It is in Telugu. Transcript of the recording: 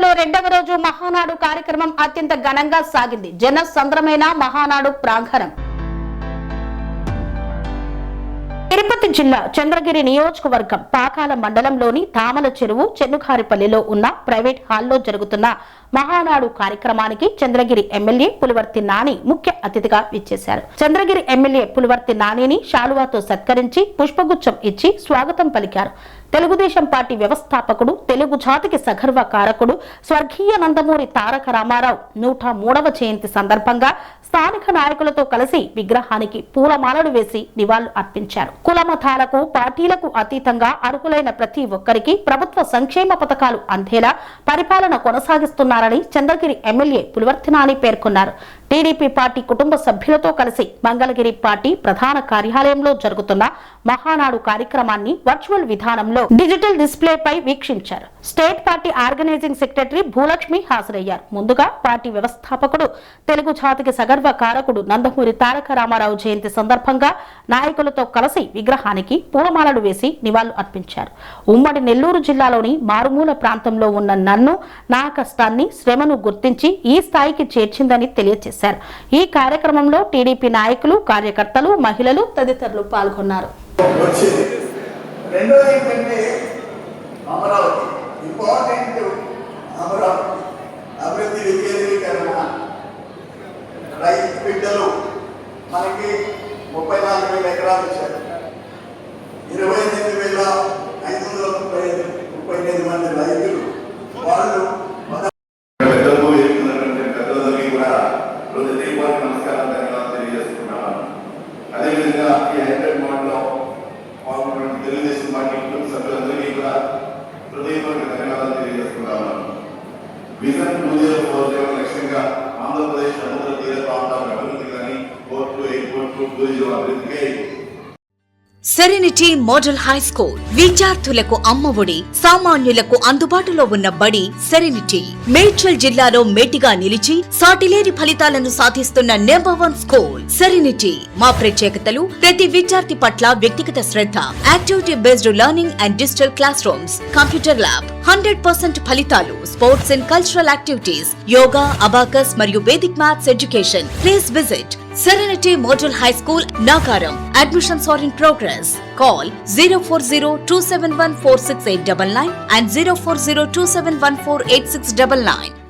నగరంలో రెండవ రోజు మహానాడు కార్యక్రమం అత్యంత ఘనంగా సాగింది. జన సంద్రమైన మహానాడు ప్రాంగణం తిరుపతి జిల్లా చంద్రగిరి నియోజకవర్గం పాకాల మండలంలోని తామల చెరువు చెన్నుకారిపల్లిలో ఉన్న ప్రైవేట్ హాల్లో జరుగుతున్న మహానాడు కార్యక్రమానికి చంద్రగిరి ఎమ్మెల్యే పులివర్తి నాని ముఖ్య అతిథిగా విచ్చేశారు. చంద్రగిరి ఎమ్మెల్యే పులివర్తి నానిని శాలువాతో సత్కరించి పుష్పగుచ్చం ఇచ్చి స్వాగతం పలికారు. తెలుగుదేశం పార్టీ వ్యవస్థాపకుడు, తెలుగు జాతికి సగర్వ కారకుడు స్వర్గీయ నందమూరి తారక రామారావు 103వ జయంతి సందర్భంగా స్థానిక నాయకులతో కలిసి విగ్రహానికి పూలమాలలు వేసి నివాళులు అర్పించారు. కులమతాలకు, పార్టీలకు అతీతంగా అర్హులైన ప్రతి ఒక్కరికి ప్రభుత్వ సంక్షేమ పథకాలు అందేలా పరిపాలన కొనసాగిస్తున్నారని చంద్రగిరి ఎమ్మెల్యే పులివర్తి నాని పేర్కొన్నారు. టీడీపీ పార్టీ కుటుంబ సభ్యులతో కలిసి మంగళగిరి పార్టీ ప్రధాన కార్యాలయంలో జరుగుతున్న మహానాడు కార్యక్రమాన్ని వర్చువల్ విధానంలో డిజిటల్ డిస్ప్లేపై వీక్షించారు. State party organising secretary Bhulakshmi హాజరయ్యారు. ముందుగా పార్టీ వ్యవస్థాపకుడు, తెలుగు జాతికి సగర్వ కారకుడు నందమూరి తారక రామారావు జయంతి సందర్భంగా నాయకులతో కలిసి విగ్రహానికి పూలమాలలు వేసి నివాళులు అర్పించారు. ఉమ్మడి నెల్లూరు జిల్లాలోని మారుమూల ప్రాంతంలో ఉన్న నన్ను, నా కష్టాన్ని, శ్రమను గుర్తించి ఈ స్థాయికి చేర్చిందని తెలియజేశారు. ఈ కార్యక్రమంలో టీడీపీ నాయకులు, కార్యకర్తలు, మహిళలు తదితరులు పాల్గొన్నారు. రైతు బిడ్డలు మనకి 34,000 ఎకరాలు ఇచ్చారు. 28,538 మంది రైతులు వాళ్ళు పెద్దలందరికీ కూడా హృదయపూర్వక నమస్కారం తెలియజేస్తున్నాను. అదేవిధంగా ఈ హైదరాబాద్ మోడల్లో పాల్గొన్న తెలుగుదేశం పార్టీ కుటుంబ సభ్యులందరికీ కూడా హృదయపూర్వక ధన్యవాదాలు తెలియజేస్తున్నాను. విజన్ 2040 లక్ష్యంగా ఆంధ్రప్రదేశ్ సముద్ర తీర ప్రాంతాల అభివృద్ధి కానీ పోర్టు, ఎయిర్పోర్టు, టూరిజం అభివృద్ధికి సెరెనిటీ మోడల్ హై స్కూల్ విద్యార్థులకు అమ్మఒడి, సామాన్యులకు అందుబాటులో ఉన్న బడి సెరెనిటీ. మేడ్చల్ జిల్లాలో మేటిగా నిలిచి సాటిలేని ఫలితాలను సాధిస్తున్న #1 స్కూల్ సెరెనిటీ. మా ప్రత్యేకతలు ప్రతి విద్యార్థి పట్ల వ్యక్తిగత శ్రద్ధ, activity based learning and digital classrooms, computer lab, 100% ఫలితాలు, sports and cultural activities, yoga, abacus మరియు Vedic maths education. Please visit Serenity Model High School, Nagaram. Admissions are in progress. Call 040-271-46899 and 040-271-48699.